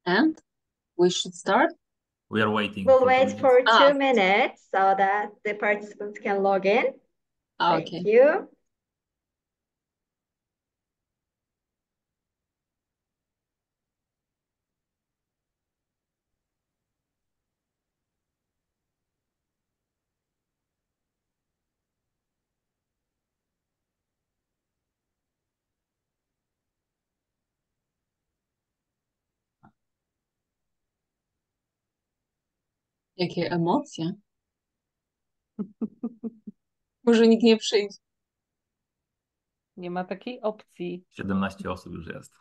And we should start. We are waiting. We'll wait for 2 minutes so that the participants can log in. Okay. Thank you. Jakie emocje. Może nikt nie przyjdzie. Nie ma takiej opcji. 17 osób już jest.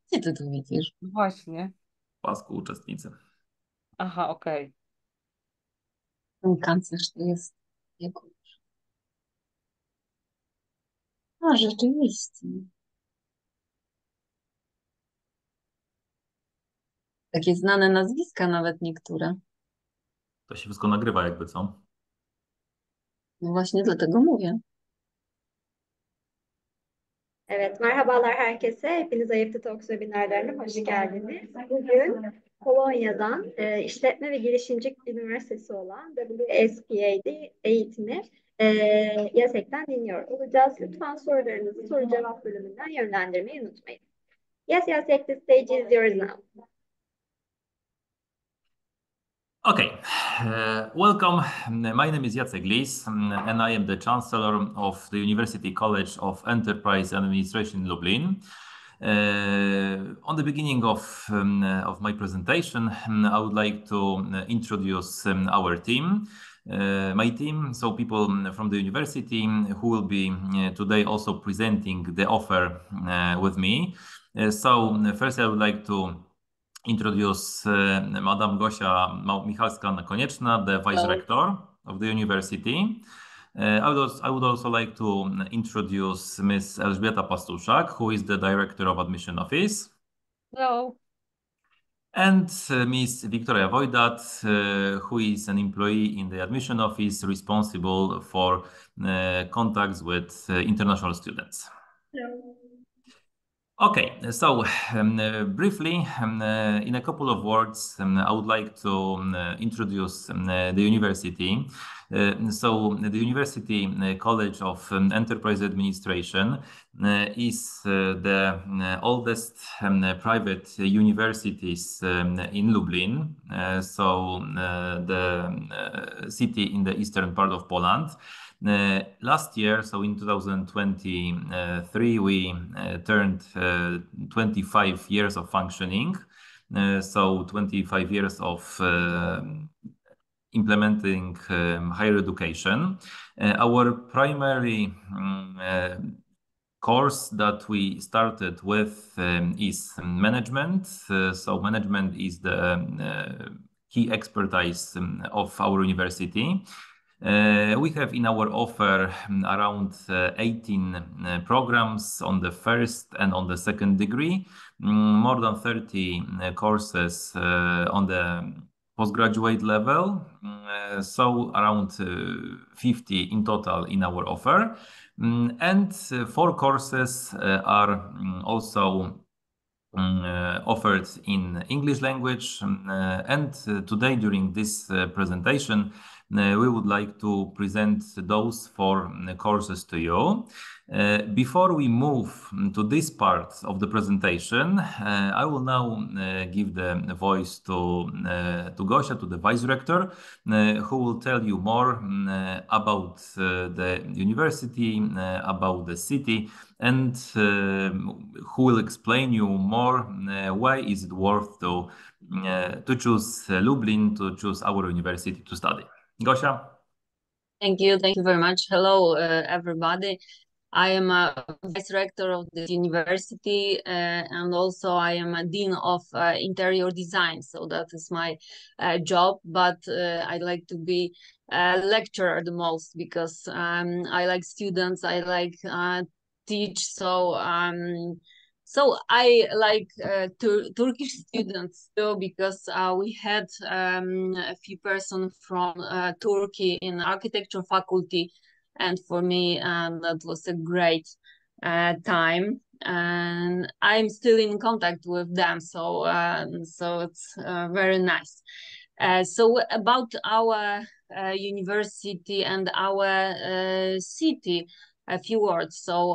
Gdzie ty to widzisz? No właśnie. W pasku uczestnicy. Aha, okej. Ten kanclerz to jest... A, rzeczywiście. Takie znane nazwiska nawet niektóre. To się wszystko nagrywa jakby, co? No właśnie dlatego mówię. Evet, merhabalar herkese. Hepiniz IEFT Talks webinarlarına hoş geldiniz. Bugün Polonya'dan İşletme ve Girişimcilik Üniversitesi olan WSPA'de eğitimi YASEK'ten dinliyor olacağız. Lütfen sorularınızı soru cevap bölümünden yönlendirmeyi unutmayın. Yes, YASEK, the stage is yours now. Okay, welcome. My name is Jacek Lis, and I am the Chancellor of the University College of Enterprise and Administration in Lublin. On the beginning of my presentation, I would like to introduce our team. My team, so people from the university who will be today also presenting the offer with me. So first I would like to introduce Madam Gosia Michalska-Konieczna, the Vice Rector of the university. I would also like to introduce Ms. Elżbieta Pastuszak, who is the Director of Admission Office. Hello. And Ms. Wiktoria Wojdat, who is an employee in the Admission Office responsible for contacts with international students. Hello. Okay, so briefly, in a couple of words, I would like to introduce the university. So the University College of Enterprise Administration is the oldest private universities in Lublin, so the city in the eastern part of Poland. Last year, so in 2023, we turned 25 years of functioning, so 25 years of implementing higher education. Our primary course that we started with is management. So management is the key expertise of our university. We have in our offer around 18 programs on the first and on the second degree, more than 30 courses on the postgraduate level, so around 50 in total in our offer. And 4 courses are also offered in English language. And today during this presentation, we would like to present those 4 courses to you. Before we move to this part of the presentation, I will now give the voice to Gosia, to the Vice Rector, who will tell you more about the university, about the city, and who will explain you more why is it worth to choose Lublin, to choose our university to study. Gosia? Thank you very much. Hello, everybody. I am a vice rector of the university, and also I am a dean of interior design. So that is my job, but I like to be a lecturer the most because I like students, I like teach. So I like Turkish students too, because we had a few persons from Turkey in architecture faculty, and for me that was a great time. and I'm still in contact with them. So so it's very nice. So about our university and our city, a few words. So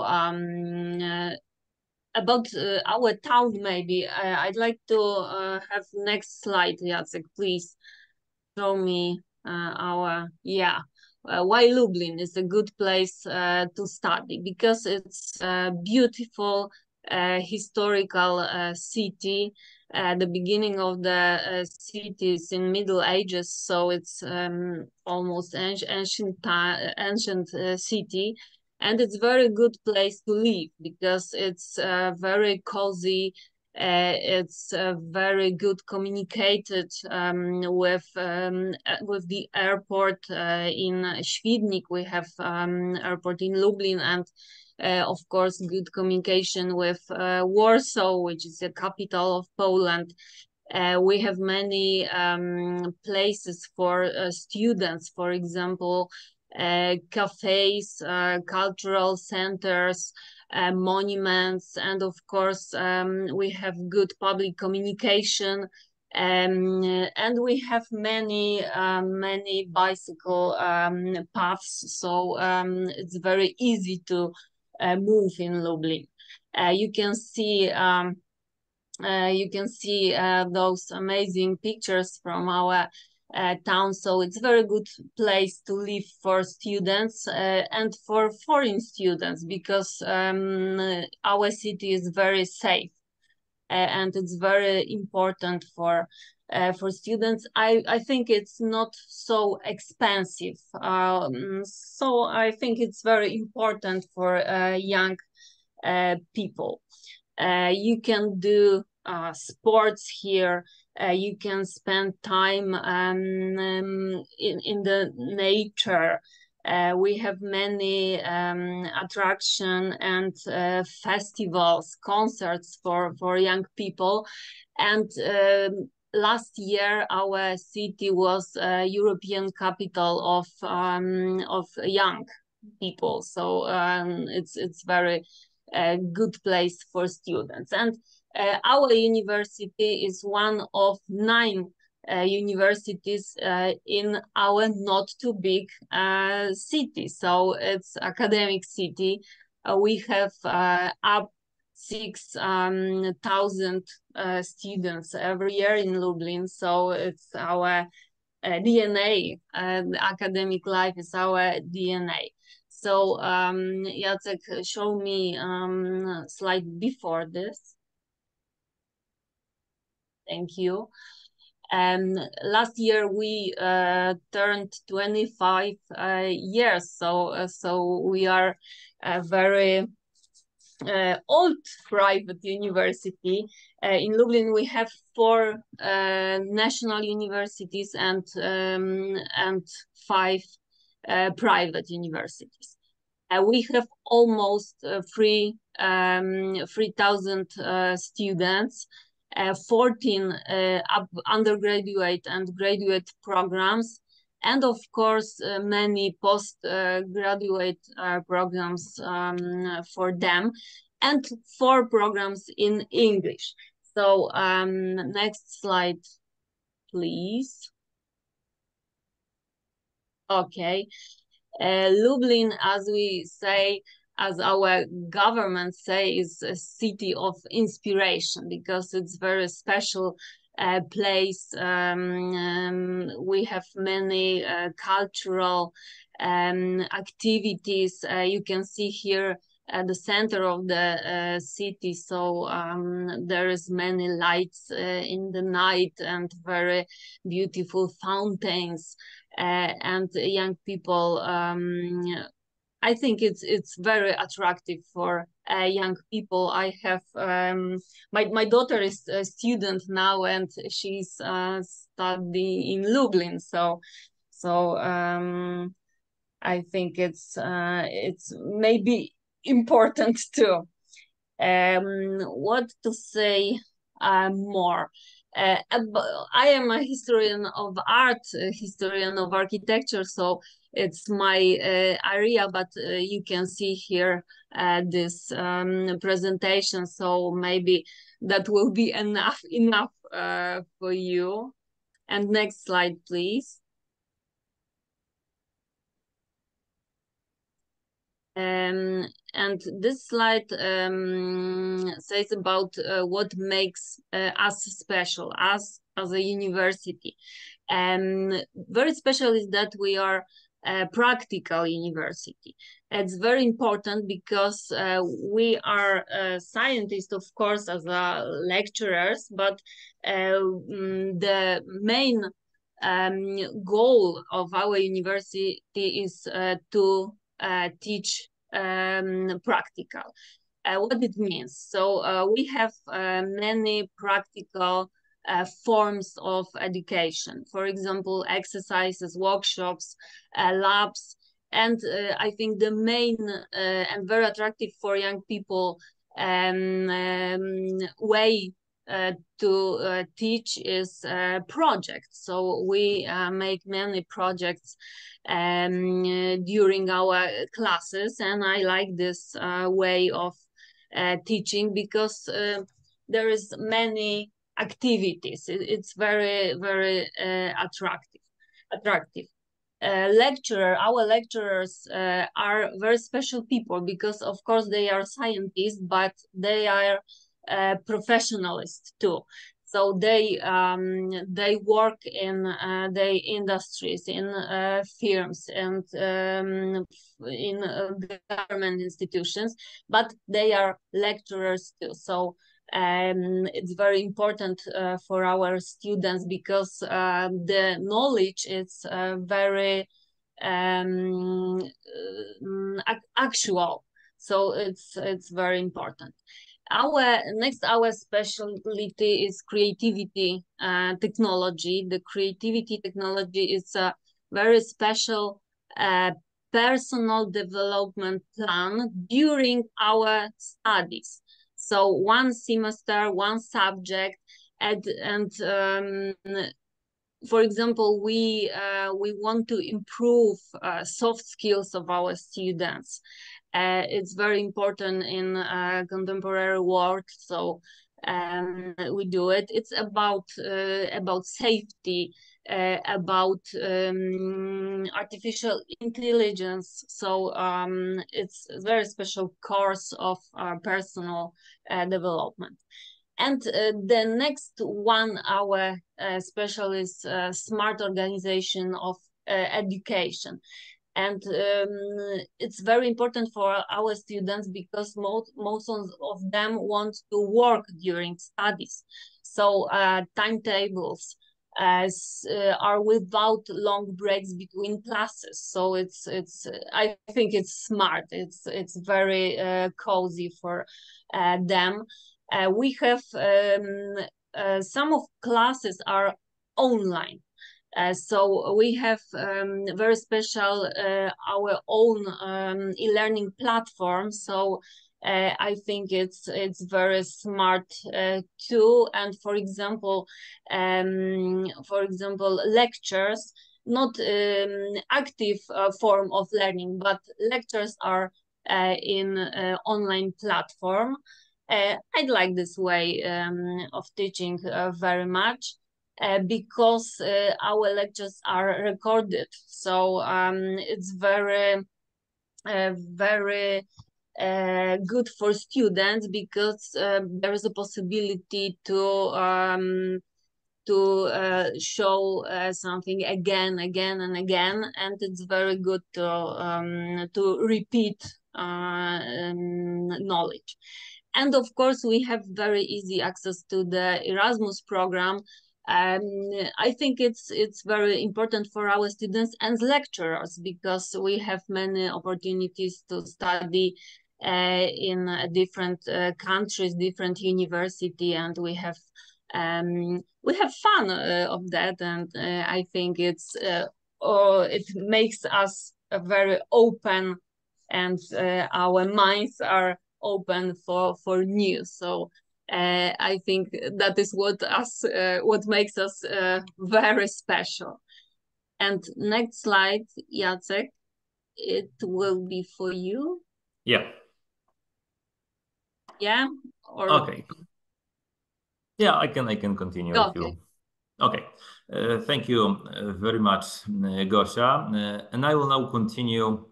about our town, maybe I'd like to have next slide, Jacek, please show me our why Lublin is a good place to study, because it's a beautiful historical city. The beginning of the city is in Middle Ages, so it's almost ancient city, and it's very good place to live because it's very cozy. It's very good communicated with the airport in Świdnik. We have airport in Lublin, and of course good communication with Warsaw, which is the capital of Poland. We have many places for students, for example, cafes, cultural centers, monuments, and of course we have good public communication, and we have many bicycle paths, so it's very easy to move in Lublin. You can see those amazing pictures from our town, so it's a very good place to live for students and for foreign students, because our city is very safe and it's very important for students. I think it's not so expensive, so I think it's very important for young people. You can do sports here. You can spend time in the nature. We have many attraction and festivals, concerts for young people. And last year, our city was European capital of young people. So it's very good place for students. And our university is one of 9 universities in our not too big city. So it's academic city. We have up 6,000 students every year in Lublin. So it's our DNA. Academic life is our DNA. So Jacek, show me slide before this. Thank you. Last year we turned 25 years, so we are a very old private university. In Lublin we have 4 national universities and 5 private universities. We have almost 3,000 students, 14 undergraduate and graduate programs, and of course many postgraduate programs for them, and 4 programs in English. So next slide, please. Okay. Lublin, as we say, as our government say, is a city of inspiration, because it's very special place. We have many cultural activities. You can see here at the center of the city, so there is many lights in the night and very beautiful fountains. And young people, I think it's very attractive for young people. I have my daughter is a student now, and she's studying in Lublin. So I think it's maybe important too. What to say more? I am a historian of art, a historian of architecture, so it's my area, but you can see here this presentation, so maybe that will be enough for you. And next slide, please. And this slide says about what makes us special, us as a university. Very special is that we are a practical university. It's very important because we are scientists, of course, as lecturers, but the main goal of our university is to teach practical. What it means. So we have many practical forms of education. For example, exercises, workshops, labs, and I think the main and very attractive for young people way to teach is projects. So we make many projects during our classes, and I like this way of teaching because there is many activities. It's very attractive. Our lecturers are very special people because of course they are scientists, but they are professionalists too. So they work in the industries, in firms, and in government institutions, but they are lecturers too. So it's very important for our students because the knowledge is very actual. So it's very important. Our specialty is creativity technology. The creativity technology is a very special personal development plan during our studies. So one semester, one subject, and for example, we want to improve soft skills of our students. It's very important in contemporary world, so we do it. It's about safety, about artificial intelligence. So it's a very special course of personal development. And the next 1 hour special is smart organization of education. And it's very important for our students because most of them want to work during studies. So timetables are without long breaks between classes. So I think it's smart. It's very cozy for them. We have some of classes are online. So we have very special our own e-learning platform. So I think it's very smart too. And for example, lectures, not active form of learning, but lectures are in online platform. I like this way of teaching very much. Because our lectures are recorded, so it's very good for students because there is a possibility to show something again and again, and it's very good to repeat knowledge. And of course, we have very easy access to the Erasmus program. I think it's very important for our students and lecturers because we have many opportunities to study in different countries, different university, and we have fun of that. And I think it makes us very open, and our minds are open for new. So I think that is what makes us very special. And next slide, Jacek, it will be for you. Yeah. Yeah. Or... Okay. Yeah, I can continue if you. Okay. Thank you very much, Gosia. And I will now continue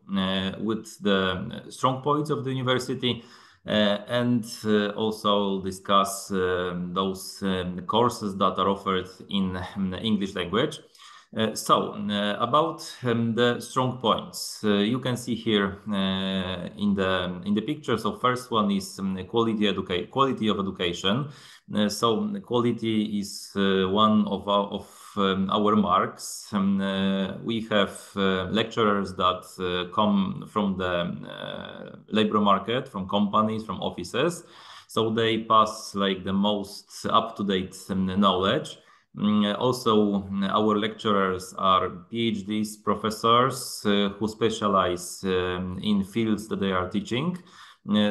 with the strong points of the university and also discuss those courses that are offered in English language. About the strong points, you can see here in the picture. So first one is quality of education. Quality is one of our marks. We have lecturers that come from the labor market, from companies, from offices. So they pass like the most up-to-date knowledge. Also, our lecturers are PhDs, professors who specialize in fields that they are teaching.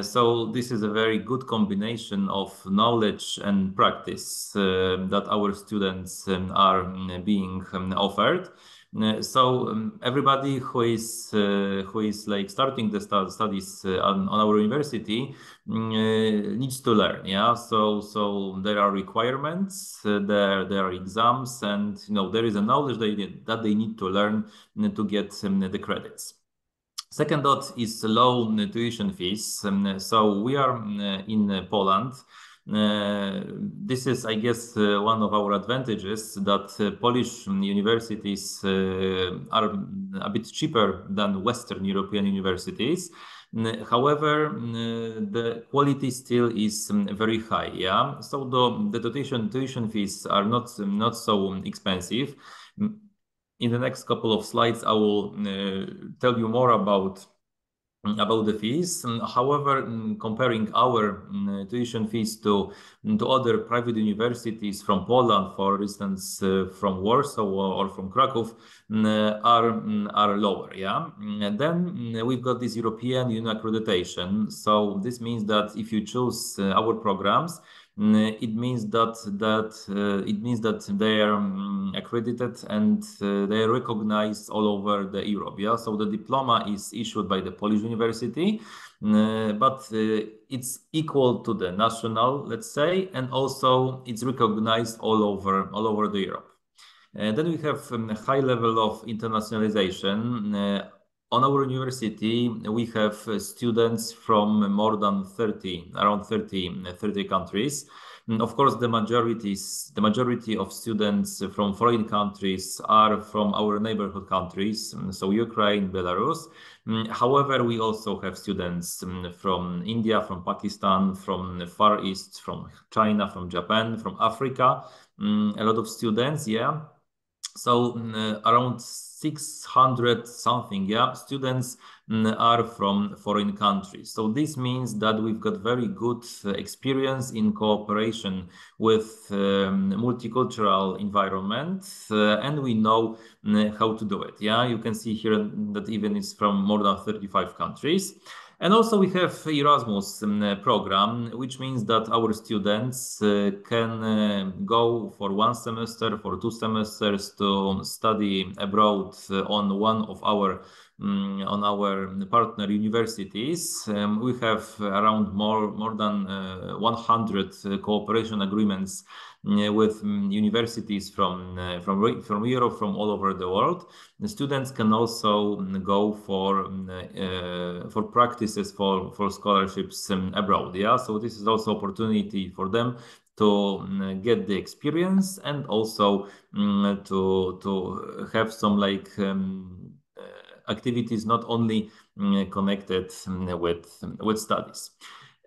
So this is a very good combination of knowledge and practice that our students are being offered. Everybody who is like starting the studies on our university needs to learn. Yeah. So there are requirements, there are exams, and there is a knowledge that they need to learn to get the credits. Second dot is low tuition fees. So we are in Poland. This is, I guess, one of our advantages, that Polish universities are a bit cheaper than Western European universities. However, the quality still is very high. Yeah, so the tuition fees are not so expensive. In the next couple of slides, I will tell you more about the fees. However, comparing our tuition fees to other private universities from Poland, for instance, from Warsaw or from Kraków, are lower. Yeah. And then we've got this European Union accreditation. So this means that if you choose our programs, it means that they are accredited and they are recognized all over the Europe. Yeah, so the diploma is issued by the Polish university, but it's equal to the national, let's say, and also it's recognized all over the Europe. Then we have a high level of internationalization. On our university, we have students from more than around 30 countries. And of course, the majority of students from foreign countries are from our neighborhood countries, so Ukraine, Belarus. However, we also have students from India, from Pakistan, from the Far East, from China, from Japan, from Africa. A lot of students, yeah. So around 600 something, yeah, students are from foreign countries. So this means that we've got very good experience in cooperation with multicultural environment, and we know how to do it. Yeah, you can see here that even it's from more than 35 countries. And also we have Erasmus program, which means that our students can go for 1 semester, for 2 semesters to study abroad on one of our partner universities. We have around more than 100 cooperation agreements with universities from Europe, from all over the world. The students can also go for practices, for scholarships abroad. Yeah, so this is also opportunity for them to get the experience and also to have some like activities not only connected with studies.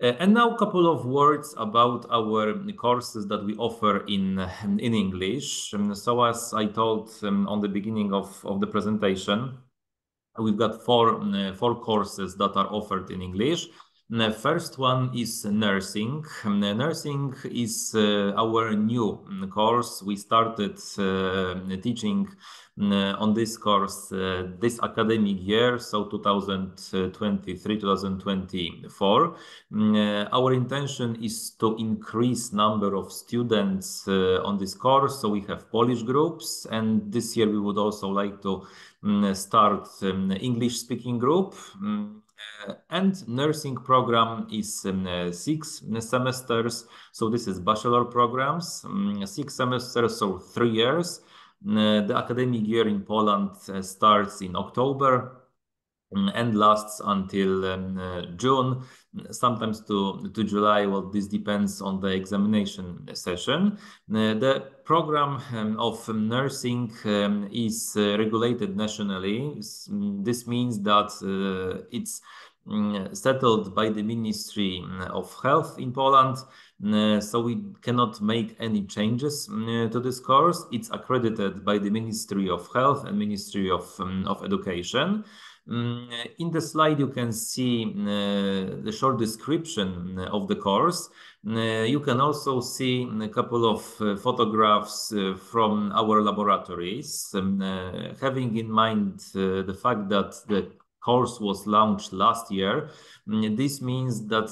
And now a couple of words about our courses that we offer in English. So as I told on the beginning of the presentation, we've got four courses that are offered in English. The first one is nursing. Nursing is our new course. We started teaching on this course this academic year, so 2023-2024. Our intention is to increase number of students on this course. So we have Polish groups, and this year we would also like to start English speaking group. And nursing program is 6 semesters. So this is bachelor programs, 6 semesters, so 3 years. The academic year in Poland starts in October and lasts until June, sometimes to July. Well, this depends on the examination session. The program of nursing is regulated nationally. This means that it's settled by the Ministry of Health in Poland. So we cannot make any changes to this course. It's accredited by the Ministry of Health and Ministry of Education. In the slide, you can see the short description of the course. You can also see a couple of photographs from our laboratories, having in mind the fact that the course was launched last year. This means that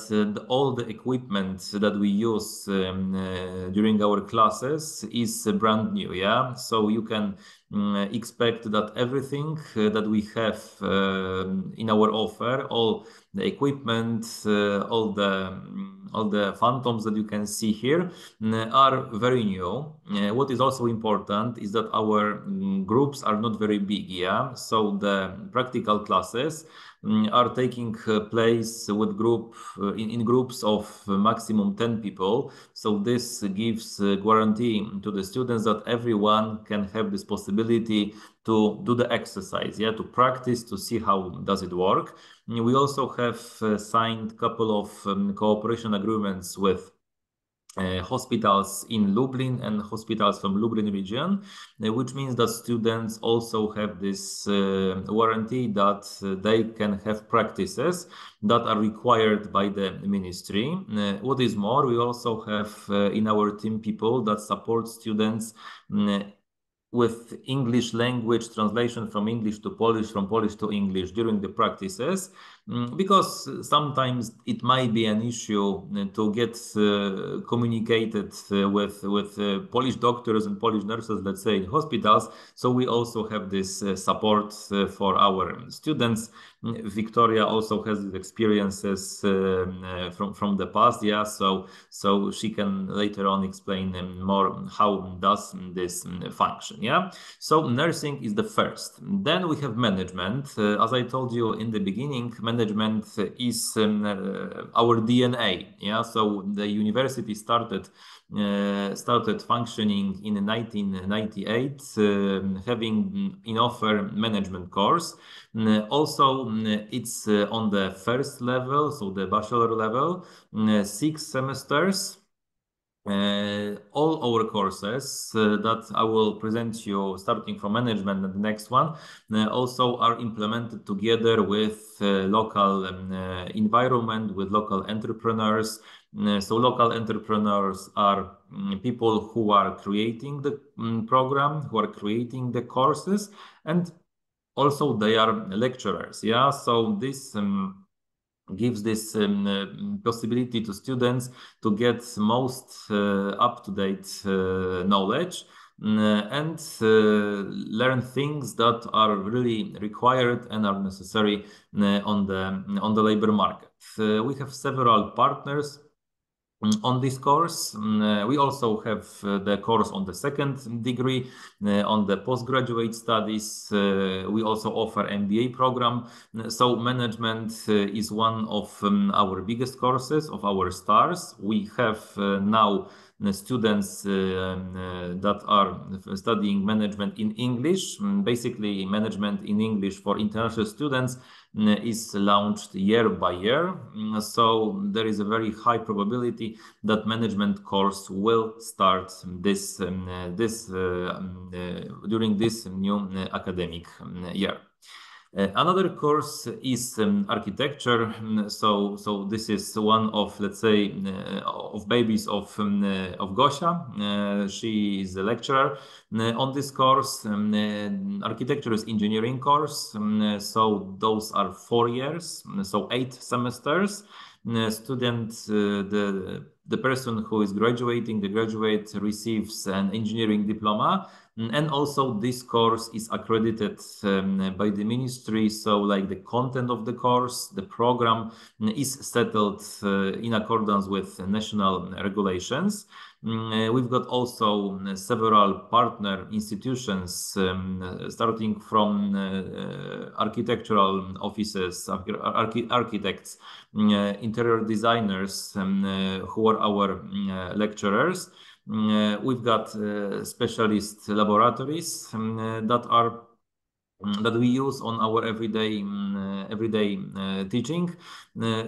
all the equipment that we use during our classes is brand new. Yeah, so you can expect that everything that we have in our offer, all the equipment, all the phantoms that you can see here are very new. What is also important is that our groups are not very big. Yeah, so the practical classes are taking place with in groups of maximum 10 people. So this gives guarantee to the students that everyone can have this possibility to do the exercise, yeah, to practice, to see how does it work. We also have signed a couple of cooperation agreements with hospitals in Lublin and hospitals from Lublin region, which means that students also have this warranty that they can have practices that are required by the ministry. What is more, we also have in our team people that support students with English language translation from English to Polish, from Polish to English during the practices, because sometimes it might be an issue to get communicated with Polish doctors and Polish nurses, let's say, in hospitals. So we also have this support for our students. Victoria also has experiences from the past, yeah. So she can later on explain more how does this function, yeah. So nursing is the first. Then we have management. As I told you in the beginning, management is our DNA, yeah. So the university started functioning in 1998, having in offer management course. Also, it's on the first level, so the bachelor level, 6 semesters. All our courses that I will present you, starting from management and the next one, also are implemented together with local environment, with local entrepreneurs. So local entrepreneurs are people who are creating the program, who are creating the courses, and also they are lecturers. Yeah, so this gives this possibility to students to get most up-to-date knowledge and learn things that are really required and are necessary on the labor market. We have several partners on this course. We also have the course on the second degree, on the postgraduate studies. We also offer MBA program. So management is one of our biggest courses, of our stars. We have now students that are studying management in English. Basically, management in English for international students is launched year by year. So there is a very high probability that management course will start during this new academic year. Another course is architecture. So this is one of, let's say, of babies of Gosia. She is a lecturer on this course. Architecture is engineering course. So those are 4 years, so 8 semesters. The person who is graduating, the graduate receives an engineering diploma. And also this course is accredited by the ministry. So like the content of the course, the program is settled in accordance with national regulations. We've got also several partner institutions, starting from architectural offices, architects, interior designers, who are our lecturers. We've got specialist laboratories that we use on our everyday teaching.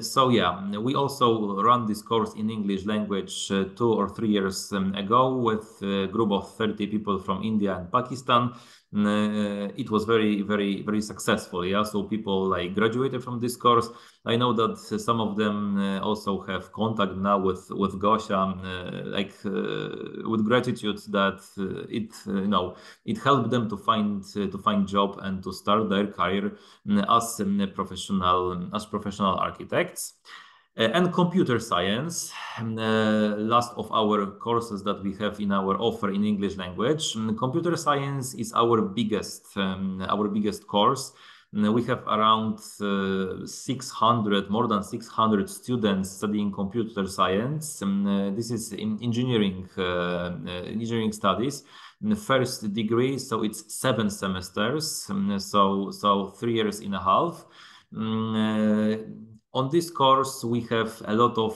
So yeah, we also run this course in English language 2 or 3 years ago with a group of 30 people from India and Pakistan. It was very successful. Yeah, so people like graduated from this course. I know that some of them also have contact now with Gosia, with gratitude that it helped them to find job and to start their career as professional architects. And computer science, last of our courses that we have in our offer in English language. Computer science is our biggest course. We have around more than 600 students studying computer science. This is in engineering studies. In the first degree, so it's 7 semesters, so 3 years and a half. On this course, we have a lot of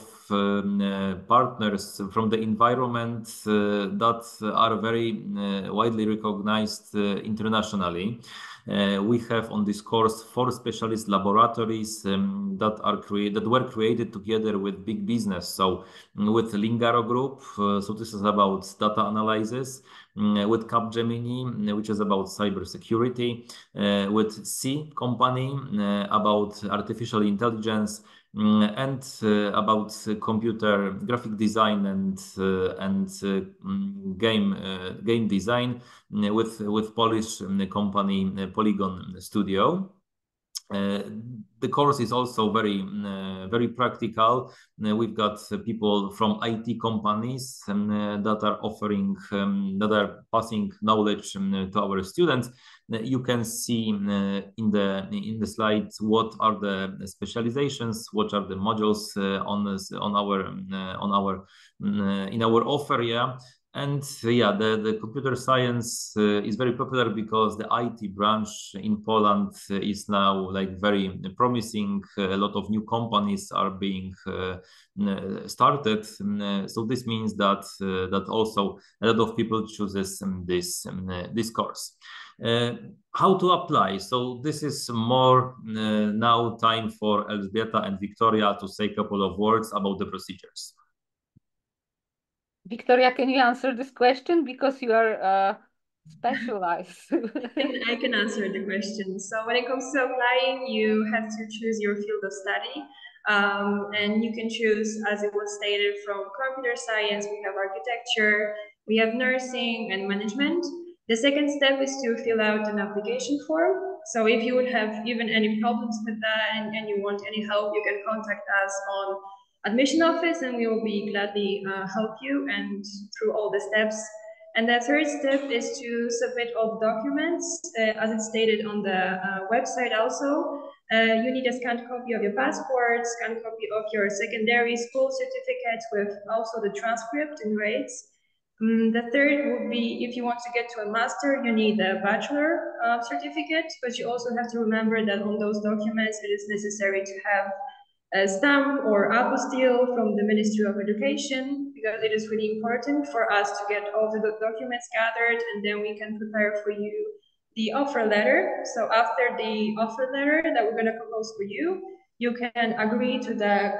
partners from the environment that are very widely recognized internationally. We have on this course 4 specialist laboratories that were created together with big business. So with Lingaro Group, so this is about data analysis. With Capgemini, which is about cybersecurity, with C company about artificial intelligence, and about computer graphic design and game design with Polish company Polygon Studio. The course is also very practical. We've got people from IT companies that are offering, that are passing knowledge to our students. You can see in the slides what are the specializations, what are the modules in our offer. Yeah. And yeah, the computer science is very popular because the IT branch in Poland is now like very promising. A lot of new companies are being started. So this means that also a lot of people chooses this course. How to apply? So this is more now time for Elżbieta and Victoria to say a couple of words about the procedures. Victoria, can you answer this question because you are specialized? I can answer the question. So when it comes to applying, you have to choose your field of study. And you can choose, as it was stated, from computer science, we have architecture, we have nursing and management. The second step is to fill out an application form. So if you would have even any problems with that and you want any help, you can contact us on admission office and we will be gladly help you and through all the steps. And the third step is to submit all the documents, as it's stated on the website also. You need a scanned copy of your passport, scanned copy of your secondary school certificate with also the transcript and grades. The third would be if you want to get to a master, you need a bachelor certificate, but you also have to remember that on those documents, it is necessary to have a stamp or apostille from the Ministry of Education, because it is really important for us to get all the documents gathered and then we can prepare for you the offer letter. So after the offer letter that we're going to compose for you, you can agree to the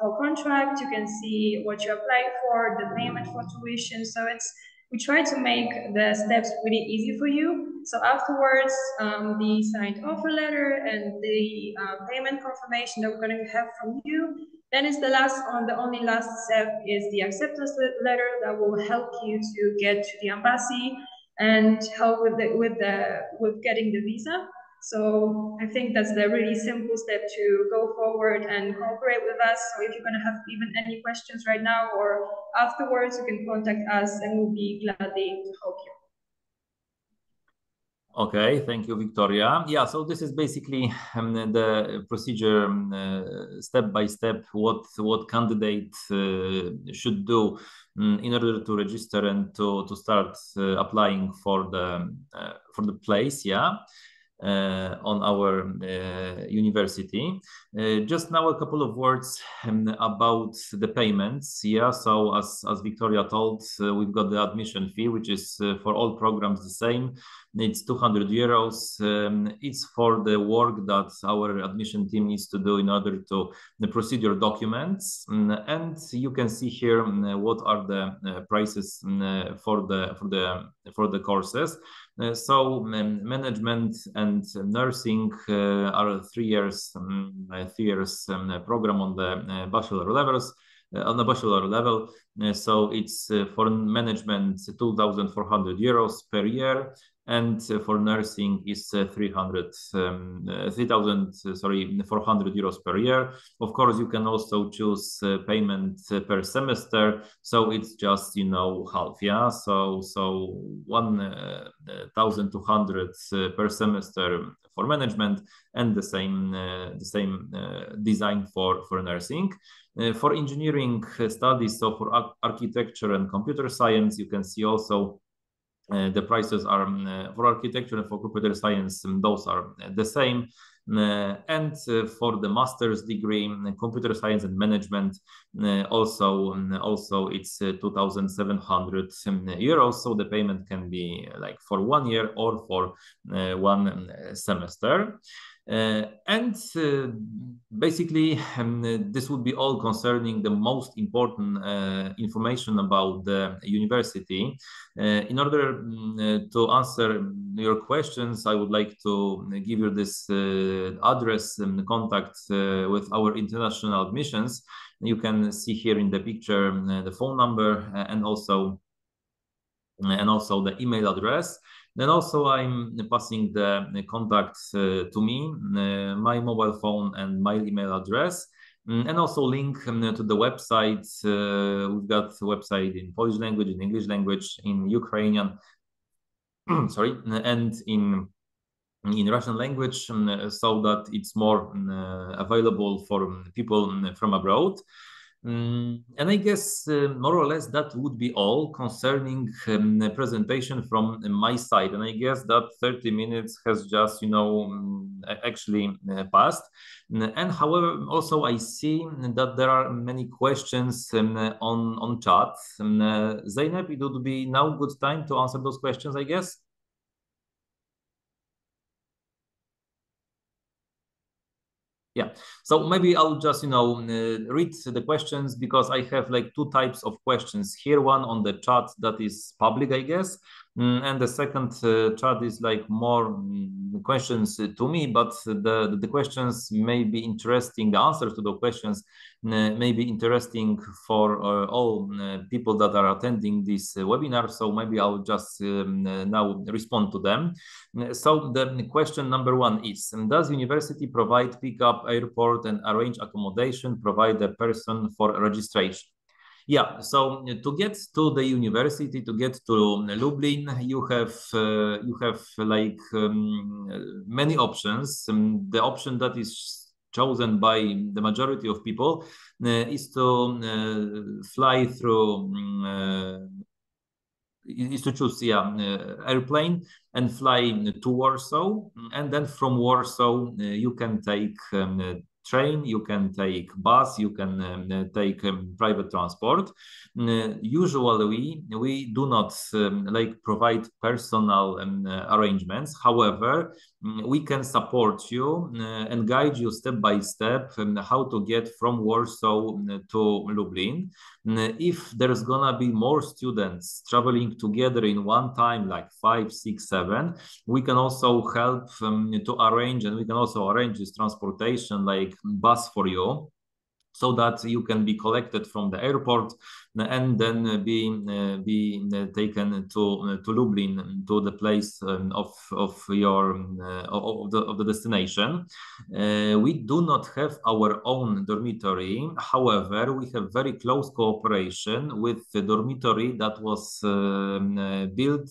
whole contract. You can see what you applied for, the payment for tuition. So it's we try to make the steps really easy for you. So afterwards, the signed offer letter and the payment confirmation that we're going to have from you. Then is the only last step is the acceptance letter that will help you to get to the embassy and help with getting the visa. So I think that's the really simple step to go forward and cooperate with us. So if you're going to have even any questions right now or afterwards, you can contact us and we'll be gladly to help you. Okay, thank you, Victoria. Yeah, so this is basically the procedure step by step, what candidate should do in order to register and to start applying for the place, yeah. On our university. Just now a couple of words about the payments. Yeah, so as Victoria told, we've got the admission fee, which is for all programs the same. It's 200 euros. It's for the work that our admission team needs to do in order to proceed your documents. And you can see here what are the prices for the courses. So management and nursing are 3 years program on the bachelor levels. On the bachelor level, so it's for management 2,400 euros per year, and for nursing is 3,400 euros per year. Of course, you can also choose payment per semester, so it's just half, yeah. So 1,200 per semester for management, and the same design for nursing. For engineering studies, so for architecture and computer science, you can see also the prices are for architecture and for computer science, those are the same. And for the master's degree in computer science and management, also it's 2,700 euros. So the payment can be like for 1 year or for 1 semester. And basically, this would be all concerning the most important information about the university. In order to answer your questions, I would like to give you this address and contact with our international admissions. You can see here in the picture the phone number and also the email address. Then also I'm passing the contacts to me, my mobile phone and my email address, and also link to the website. We've got a website in Polish language, in English language, in Ukrainian, sorry, and in Russian language, so that it's more available for people from abroad. And I guess more or less that would be all concerning the presentation from my side. And I guess that 30 minutes has just, actually passed. And however, also I see that there are many questions on chat. Zeynep, it would be now good time to answer those questions, I guess. Yeah, so maybe I'll just, read the questions, because I have like 2 types of questions here. One on the chat that is public, I guess. And the second chat is like more questions to me, but the questions may be interesting. The answers to the questions may be interesting for all people that are attending this webinar. So maybe I'll just now respond to them. So the question number 1 is, does university provide pickup, airport and arrange accommodation, provide a person for registration? Yeah, so to get to the university, to get to Lublin, you have like many options. The option that is chosen by the majority of people is to fly through. Is to choose airplane and fly to Warsaw, and then from Warsaw you can take train, you can take bus, you can take private transport. Usually we do not like provide personal arrangements. However, we can support you and guide you step by step how to get from Warsaw to Lublin. If there's gonna be more students traveling together in one time, like 5, 6, 7, we can also help to arrange, and we can also arrange this transportation like bus for you, so that you can be collected from the airport and then be taken to Lublin, to the place of your of the destination. We do not have our own dormitory. However, we have very close cooperation with the dormitory that was built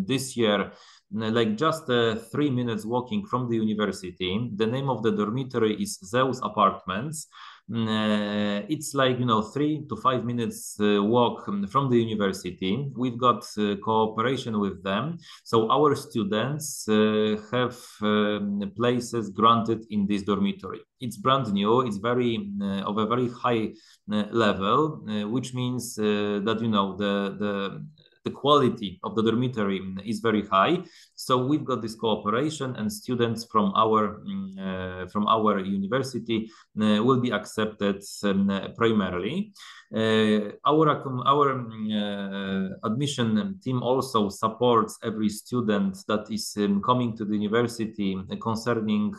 this year, like just 3 minutes walking from the university. The name of the dormitory is Zeus Apartments. It's like 3 to 5 minutes walk from the university. We've got cooperation with them, so our students have places granted in this dormitory. It's brand new. It's very of a very high level, which means that the quality of the dormitory is very high. So we've got this cooperation, and students from our university will be accepted primarily. Our admission team also supports every student that is coming to the university concerning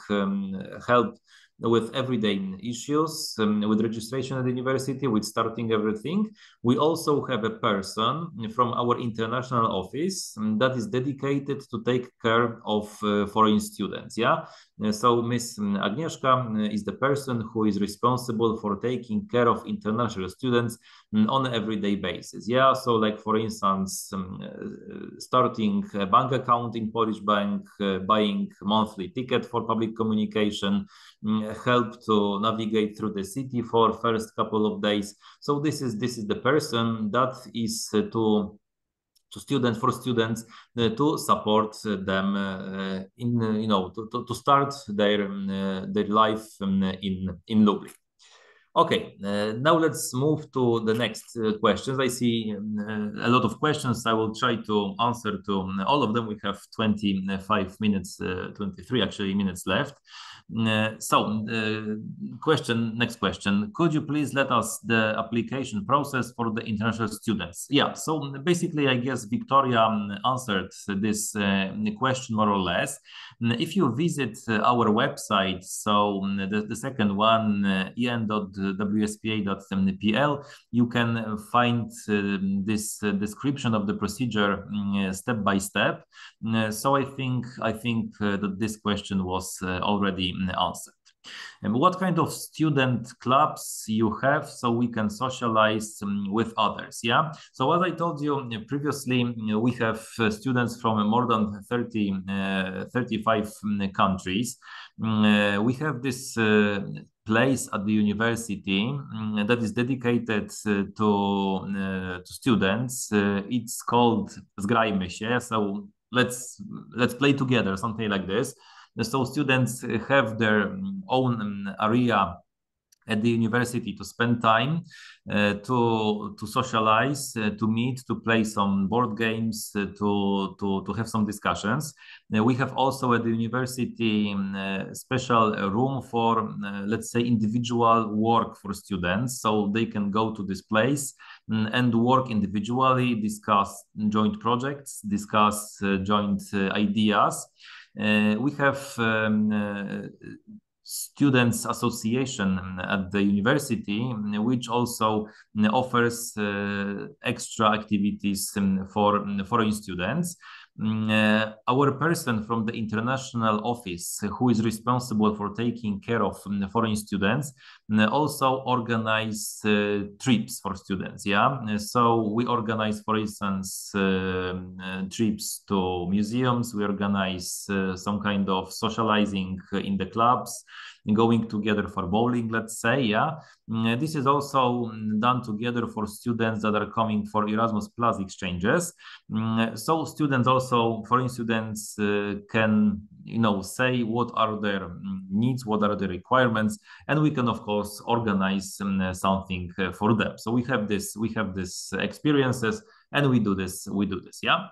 help with everyday issues, with registration at the university, with starting everything. We also have a person from our international office that is dedicated to take care of foreign students. Yeah, so Miss Agnieszka is the person who is responsible for taking care of international students on an everyday basis. Yeah, so like for instance, starting a bank account in Polish bank, buying monthly ticket for public communication, help to navigate through the city for first couple of days. So this is the person that is to students to support them in to start their life in Lublin. Okay, now let's move to the next questions. I see a lot of questions. I will try to answer to all of them. We have 25 minutes, 23 actually minutes left. Next question. Could you please let us the application process for the international students? Yeah, so basically, I guess Victoria answered this question more or less. If you visit our website, so the second one, en.wspa.pl, you can find this description of the procedure step by step. So I think that this question was already answered. And what kind of student clubs you have so we can socialize with others? Yeah, so as I told you previously, we have students from more than 35 countries. We have this place at the university that is dedicated to students. It's called Zgrajmy się, so let's play together, something like this. So students have their own area at the university to spend time, to socialize, to meet, to play some board games, to have some discussions. We have also at the university special room for, let's say, individual work for students. So they can go to this place and work individually, discuss joint projects, discuss joint ideas. We have Students Association at the university, which also offers extra activities for foreign students. Our person from the international office who is responsible for taking care of foreign students also organize trips for students. Yeah, so we organize, for instance, trips to museums. We organize some kind of socializing in the clubs. going together for bowling, let's say. Yeah, this is also done together for students that are coming for Erasmus Plus exchanges. So students also, foreign students, can say what are their needs, what are the requirements, and we can of course organize something for them. So we have this experiences, and we do this. Yeah.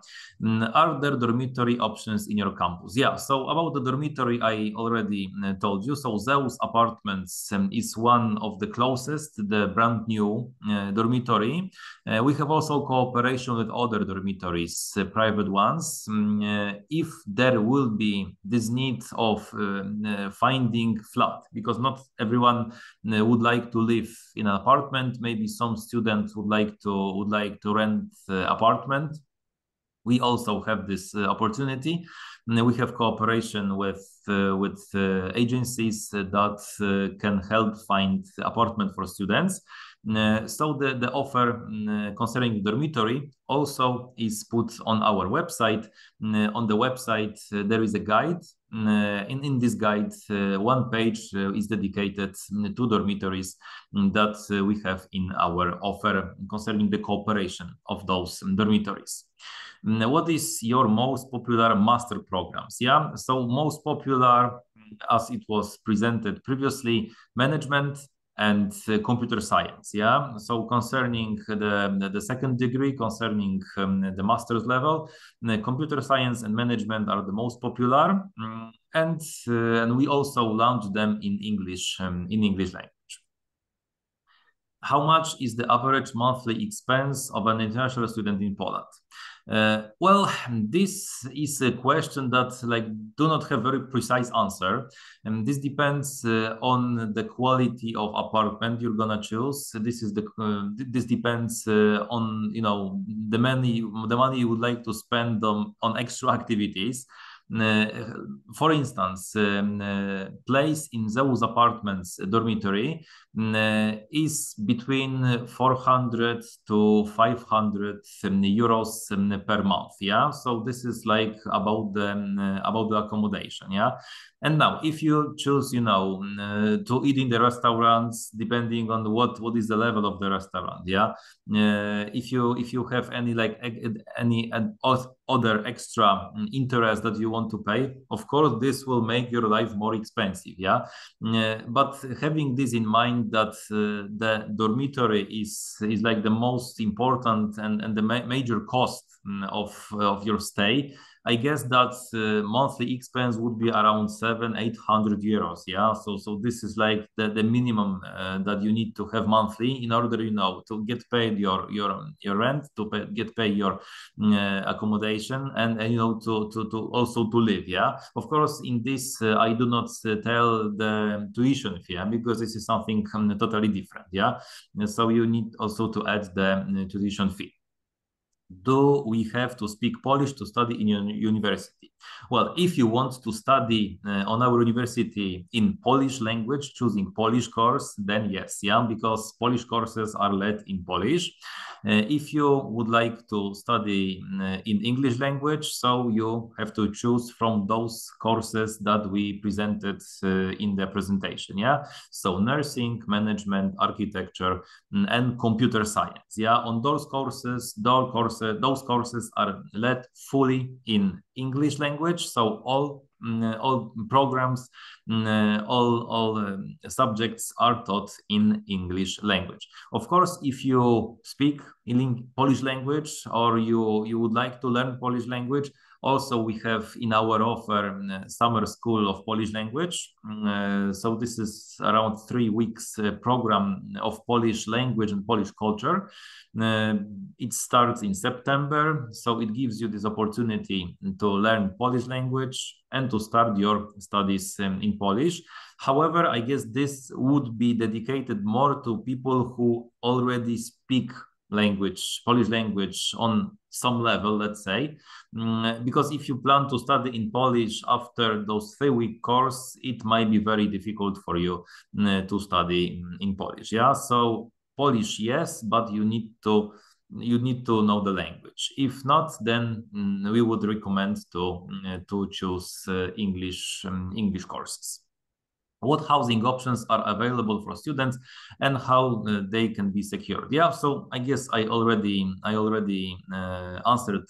Are there dormitory options in your campus? Yeah. So about the dormitory, I already told you. So Zeus Apartments is one of the closest, the brand new dormitory. We have also cooperation with other dormitories, private ones. If there will be this need of finding flat, because not everyone would like to live in an apartment. Maybe some students would like to rent apartment. We also have this opportunity. We have cooperation with agencies that can help find apartment for students. So the offer concerning dormitory also is put on our website. On the website, there is a guide. In this guide, one page is dedicated to dormitories that we have in our offer concerning the cooperation of those dormitories. What is your most popular master programs? Yeah, so most popular, as it was presented previously, management and computer science. Yeah, so concerning the second degree, concerning the master's level, computer science and management are the most popular, and we also launched them in English language. How much is the average monthly expense of an international student in Poland? Well, this is a question that do not have very precise answer, and this depends on the quality of apartment you're gonna choose. This depends on the money you would like to spend on extra activities. For instance, place in Zeus Apartments dormitory is between 400 to 500 euros per month. Yeah, so this is about the accommodation. Yeah, and now if you choose to eat in the restaurants, depending on what is the level of the restaurant. Yeah, if you have any other extra interest that you want to pay, of course this will make your life more expensive. Yeah, but having this in mind, that the dormitory is the most important and the major cost of your stay, I guess that monthly expense would be around 700-800 euros. Yeah, so this is the minimum that you need to have monthly in order to get paid your rent, get paid your accommodation, and to also to live. Yeah, of course in this I do not tell the tuition fee, because this is something totally different. Yeah, so you need also to add the tuition fee. Do we have to speak Polish to study in university? Well, if you want to study on our university in Polish language, choosing Polish course, then yes, yeah, because Polish courses are led in Polish. If you would like to study in English language, so you have to choose from those courses that we presented in the presentation. Yeah, so nursing, management, architecture, and computer science. Yeah, on those courses are led fully in English language. So all programs, all subjects are taught in English language. Of course, if you speak in Polish language, or you would like to learn Polish language, also we have in our offer summer school of Polish language. So this is around 3 weeks program of Polish language and Polish culture. It starts in September, so it gives you this opportunity to learn Polish language and to start your studies in Polish. However, I guess this would be dedicated more to people who already speak Polish language on some level, let's say, because if you plan to study in Polish after those 3-week course, it might be very difficult for you to study in Polish. Yeah, so Polish, yes, but you need to know the language. If not, then we would recommend to choose English courses. what housing options are available for students, and how they can be secured. Yeah, so I guess I already answered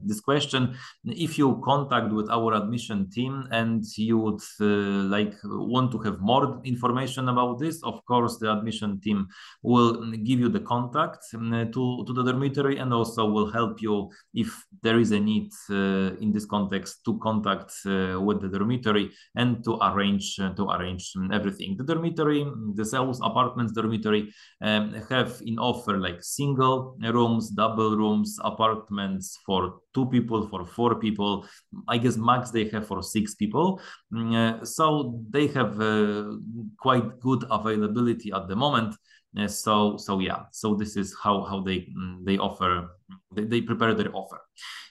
this question. If you contact with our admission team and you would want to have more information about this, of course the admission team will give you the contact to the dormitory, and also will help you if there is a need in this context to contact with the dormitory and to arrange everything. The dormitory, the Zeus Apartments dormitory, have in offer like single rooms, double rooms, apartments for 2 people, for 4 people. I guess max they have for 6 people. So they have quite good availability at the moment. So this is how they offer, they prepare their offer.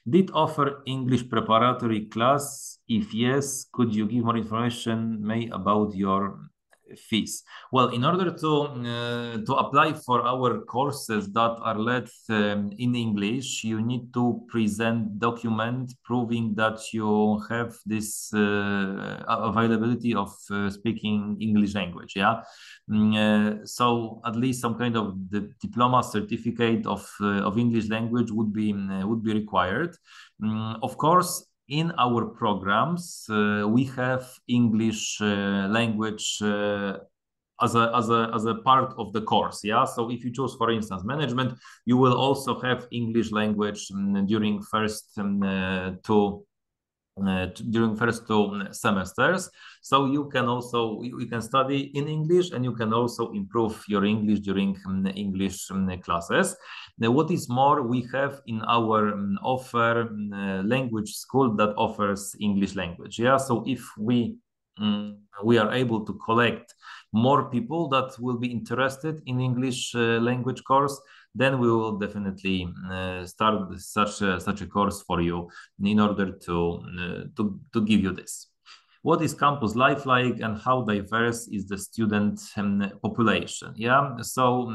Did offer English preparatory class? If yes, could you give more information about your fees? Well, in order to apply for our courses that are led in English, you need to present document proving that you have this availability of speaking English language. Yeah. So at least some kind of the diploma certificate of English language would be required. Of course, in our programs, we have English language as a part of the course. Yeah. So if you choose, for instance, management, you will also have English language during first 2 semesters. So you can study in English, and you can also improve your English during English classes. Now, what is more, we have in our offer language school that offers English language. Yeah. So if we are able to collect more people that will be interested in English language course, then we will definitely start such a course for you in order to give you this. What is campus life like, and how diverse is the student population? Yeah, so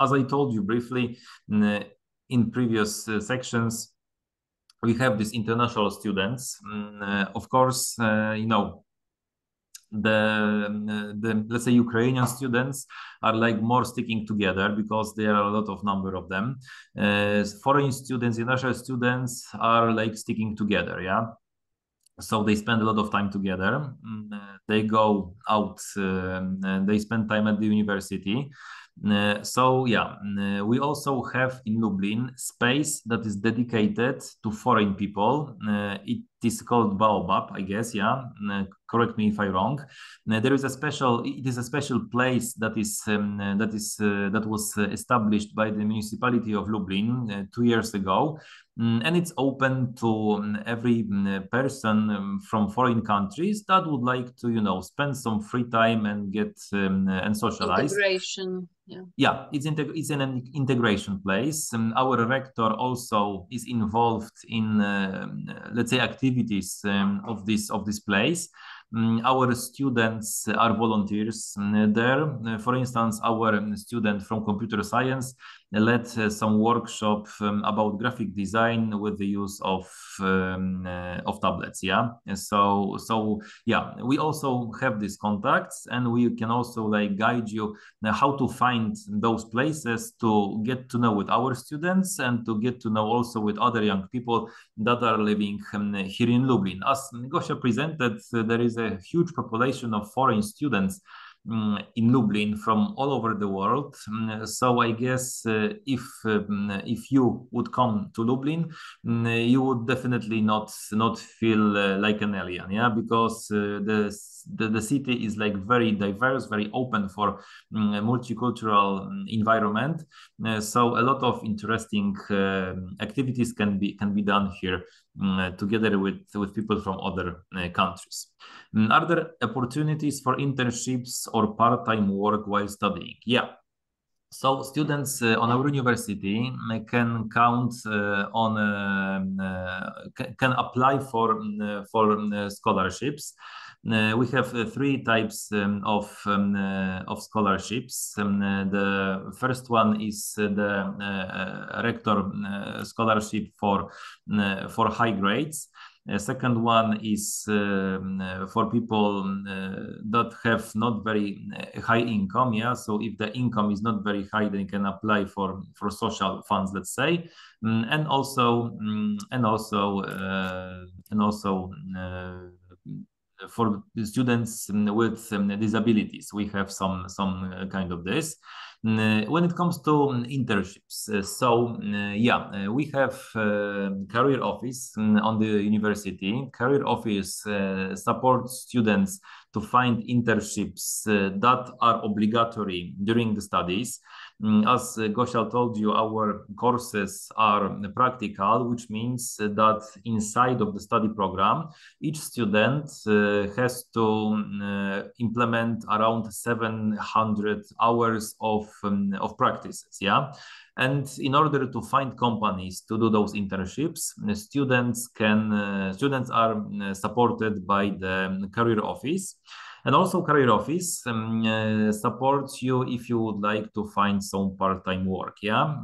as I told you briefly in previous sections, we have these international students. Of course, the let's say Ukrainian students are like more sticking together because there are a lot of number of them. Foreign students, international students are like sticking together. Yeah. So they spend a lot of time together. They go out, they spend time at the university. We also have in Lublin space that is dedicated to foreign people. It is called Baobab, I guess. Yeah, correct me if I'm wrong. It is a special place that was established by the municipality of Lublin 2 years ago. And it's open to every person from foreign countries that would like to, spend some free time and get and socialize. Integration, yeah. Yeah, it's an integration place. Our rector also is involved in, let's say, activities of this place. Our students are volunteers there. For instance, our student from computer science led some workshop about graphic design with the use of tablets. Yeah, we also have these contacts, and we can also like guide you how to find those places to get to know with our students and to get to know also with other young people that are living here in Lublin. As Gosia presented, there is a huge population of foreign students in Lublin from all over the world. So I guess if you would come to Lublin, you would definitely not feel like an alien, yeah, because the city is like very diverse, very open for multicultural environment. So a lot of interesting activities can be done here together with people from other countries. Are there opportunities for internships or part-time work while studying? Yeah. So students on our university can count can apply for scholarships. We have 3 types of scholarships. The first one is the rector scholarship for high grades. Second one is for people that have not very high income. Yeah, so if the income is not very high, they can apply for social funds, let's say, and also for students with disabilities. We have some kind of this. When it comes to internships, we have career office on the university. Career office supports students to find internships that are obligatory during the studies. As Gosia told you, our courses are practical, which means that inside of the study program, each student has to implement around 700 hours of practices. Yeah. And in order to find companies to do those internships, students are supported by the career office. And also career office supports you if you would like to find some part-time work. Yeah,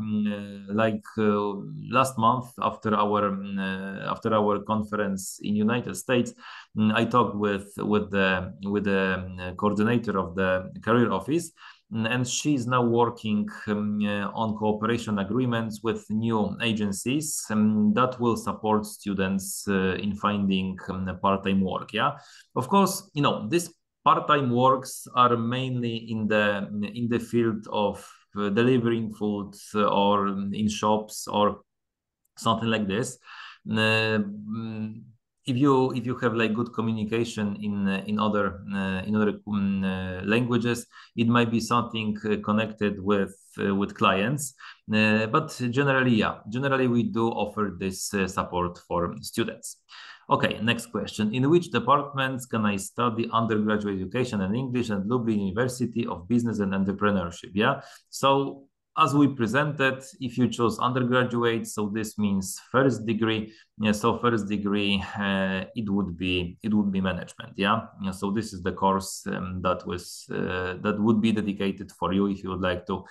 last month after our conference in United States, I talked with the coordinator of the career office, and she's now working on cooperation agreements with new agencies that will support students in finding part-time work. Yeah, of course, this part-time works are mainly in the field of delivering food or in shops or something like this. If you have like good communication in other languages, it might be something connected with clients. But generally we do offer this support for students. Okay, next question. In which departments can I study undergraduate education and English at Lublin University of Business and Entrepreneurship? Yeah. So as we presented, if you chose undergraduate, so this means first degree. Yeah, so first degree, it would be management. Yeah. So this is the course that would be dedicated for you if you would like to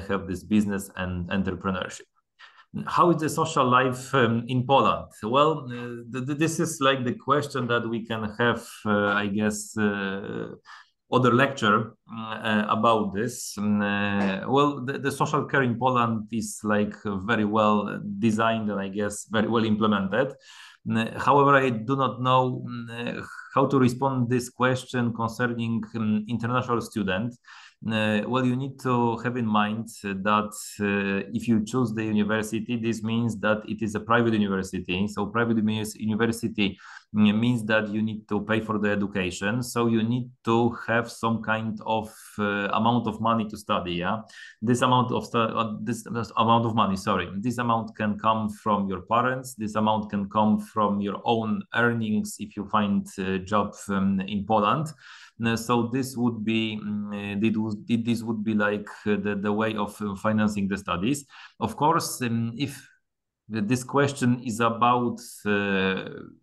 have this business and entrepreneurship. How is the social life in Poland? Well, this is like the question that we can have, I guess, other lecture about this. Well, the social care in Poland is like very well designed and I guess very well implemented. However, I do not know how to respond this question concerning international students. Well, you need to have in mind that if you choose the university, this means that it is a private university. So private university means that you need to pay for the education. So you need to have some kind of amount of money to study. Yeah, this amount of money. Sorry, this amount can come from your parents. This amount can come from your own earnings if you find a job in Poland. So this would be like the way of financing the studies. Of course, if this question is about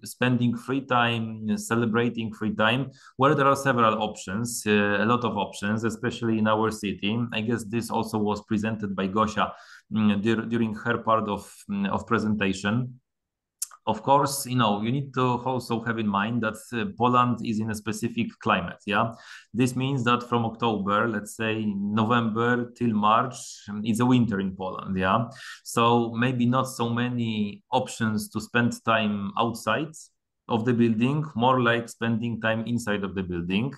spending free time, celebrating free time, well, there are several options, a lot of options, especially in our city. I guess this also was presented by Gosia during her part of presentation. Of course, you need to also have in mind that Poland is in a specific climate. Yeah, this means that from October, let's say November till March, it's a winter in Poland. Yeah, so maybe not so many options to spend time outside of the building, more like spending time inside of the building.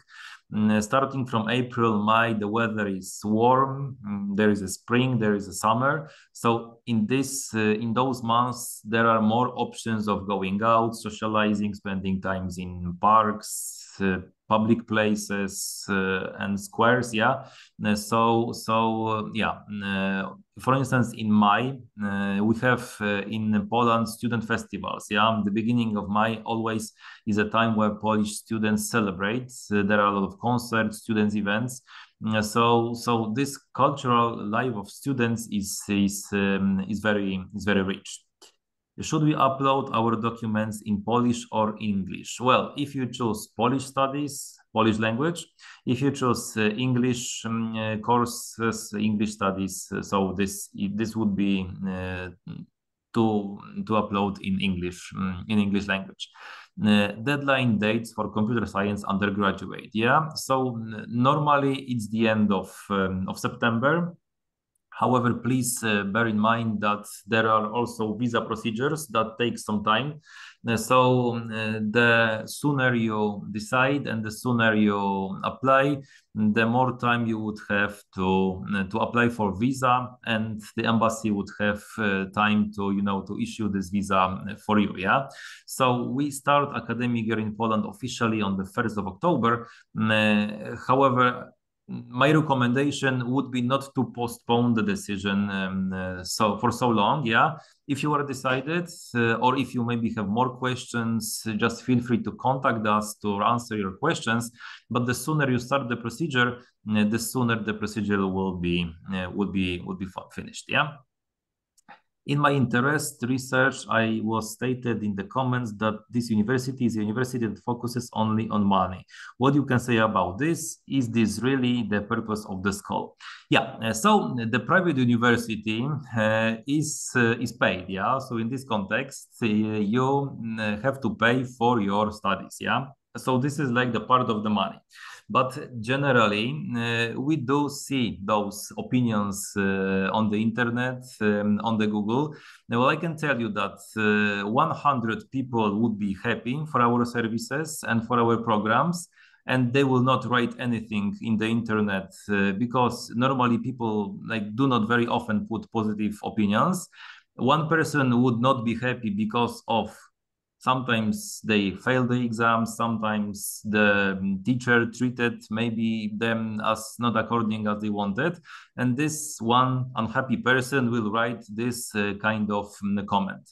Starting from April, May, the weather is warm. There is a spring, there is a summer. So in those months, there are more options of going out, socializing, spending times in parks, public places, and squares. Yeah. For instance, in May, we have in Poland student festivals. Yeah, the beginning of May always is a time where Polish students celebrate. There are a lot of concerts, students' events. So this cultural life of students is very rich. Should we upload our documents in Polish or English? Well, if you choose Polish studies, Polish language, if you choose English courses, English studies, so this would be to upload in English language. Deadline dates for computer science undergraduate. Yeah, so normally it's the end of September. However, please bear in mind that there are also visa procedures that take some time. The sooner you decide and the sooner you apply, the more time you would have to apply for visa, and the embassy would have time to issue this visa for you. Yeah. So we start academic year in Poland officially on the 1st of October. However, my recommendation would be not to postpone the decision for so long. Yeah, if you are decided, or if you maybe have more questions, just feel free to contact us to answer your questions. But the sooner you start the procedure, the sooner the procedure will be finished. Yeah. In my interest research, I was stated in the comments that this university is a university that focuses only on money. What you can say about this? Is this really the purpose of the school? Yeah, so the private university is paid. Yeah, so in this context, you have to pay for your studies. Yeah, so this is like the part of the money. But generally, we do see those opinions on the internet, on the Google. Well, I can tell you that 100 people would be happy for our services and for our programs, and they will not write anything in the internet because normally people do not very often put positive opinions. One person would not be happy because of sometimes they fail the exams, sometimes the teacher treated maybe them as not according as they wanted, and this one unhappy person will write this kind of comment.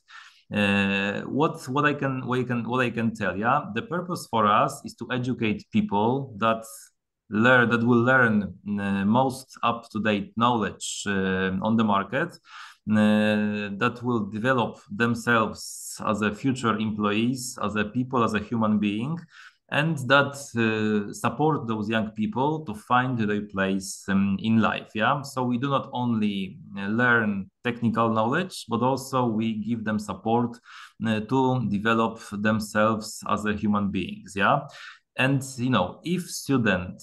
What I can tell, yeah, the purpose for us is to educate people that will learn most up-to-date knowledge on the market, that will develop themselves as a future employees, as a people, as a human being, and that support those young people to find their place in life. Yeah, so we do not only learn technical knowledge, but also we give them support to develop themselves as a human beings. Yeah. And if student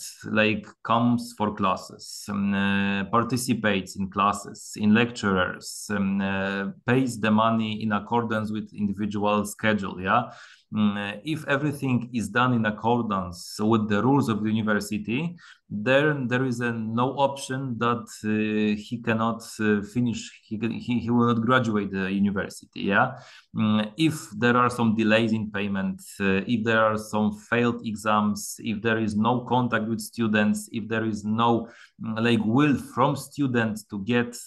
comes for classes, participates in classes, in lecturers, pays the money in accordance with individual schedule, yeah. If everything is done in accordance with the rules of the university, there is no option that he cannot finish. He will not graduate the university. Yeah, if there are some delays in payment, if there are some failed exams, if there is no contact with students, if there is no will from students to get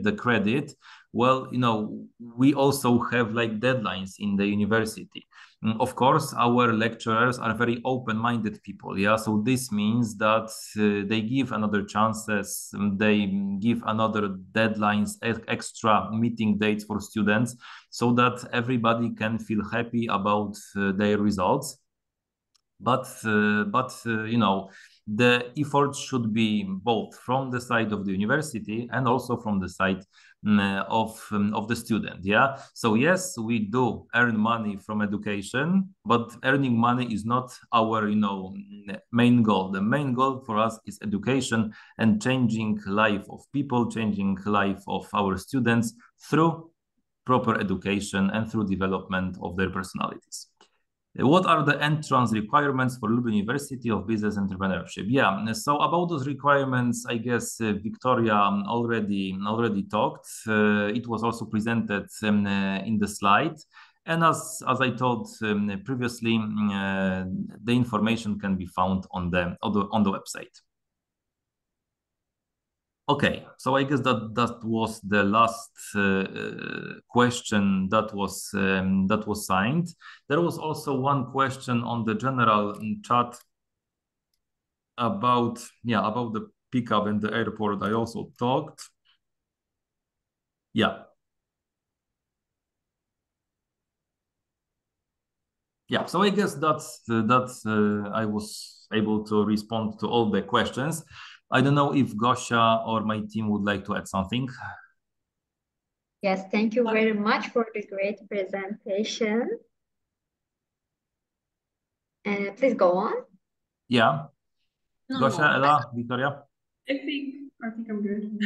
the credit, well, we also have deadlines in the university. Of course, our lecturers are very open-minded people. Yeah, so this means that they give another chances, they give another deadlines, extra meeting dates for students, so that everybody can feel happy about their results. But the effort should be both from the side of the university and also from the side of the student. Yeah, so yes, we do earn money from education, but earning money is not our main goal. The main goal for us is education and changing life of people, changing life of our students through proper education and through development of their personalities. What are the entrance requirements for Lublin University of Business Entrepreneurship? Yeah, so about those requirements, I guess Victoria already talked. It was also presented in the slide. And as I told previously, the information can be found on the website. Okay, so I guess that was the last question that was signed. There was also one question on the general chat about the pickup in the airport. I also talked. Yeah. Yeah, so I guess that I was able to respond to all the questions. I don't know if Gosia or my team would like to add something. Yes, thank you very much for the great presentation. Please go on. Yeah. No, Gosia, Ela, Victoria. I think I'm good.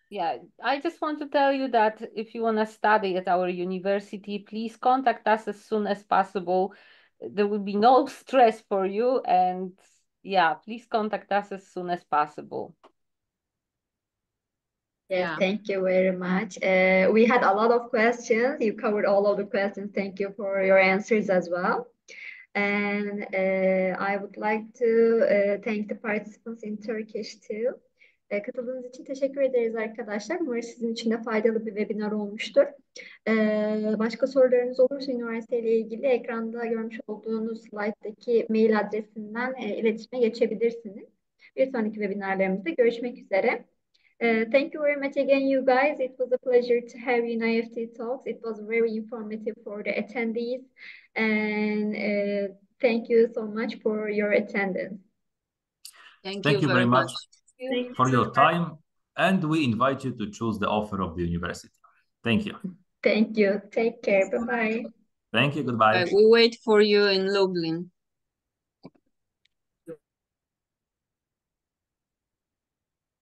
Yeah, I just want to tell you that if you want to study at our university, please contact us as soon as possible. There will be no stress for you, and yeah, please contact us as soon as possible. Yes, Yeah. thank you very much. We had a lot of questions. You covered all of the questions. Thank you for your answers as well. And I would like to thank the participants in Turkish too. Katıldığınız için teşekkür ederiz arkadaşlar. Umarım sizin için de faydalı bir webinar olmuştur. Başka sorularınız olursa üniversiteyle ilgili ekranda görmüş olduğunuz slayttaki mail adresinden iletişime geçebilirsiniz. Bir sonraki webinarlarımızda görüşmek üzere. Thank you very much again, you guys. It was a pleasure to have you in IEFT Talks. It was very informative for the attendees. And thank you so much for your attendance. Thank Thank you you very much for so your much. time, and we invite you to choose the offer of the university. Thank you. Thank you. Take care. Bye-bye. Thank you. Goodbye. We wait for you in Lublin.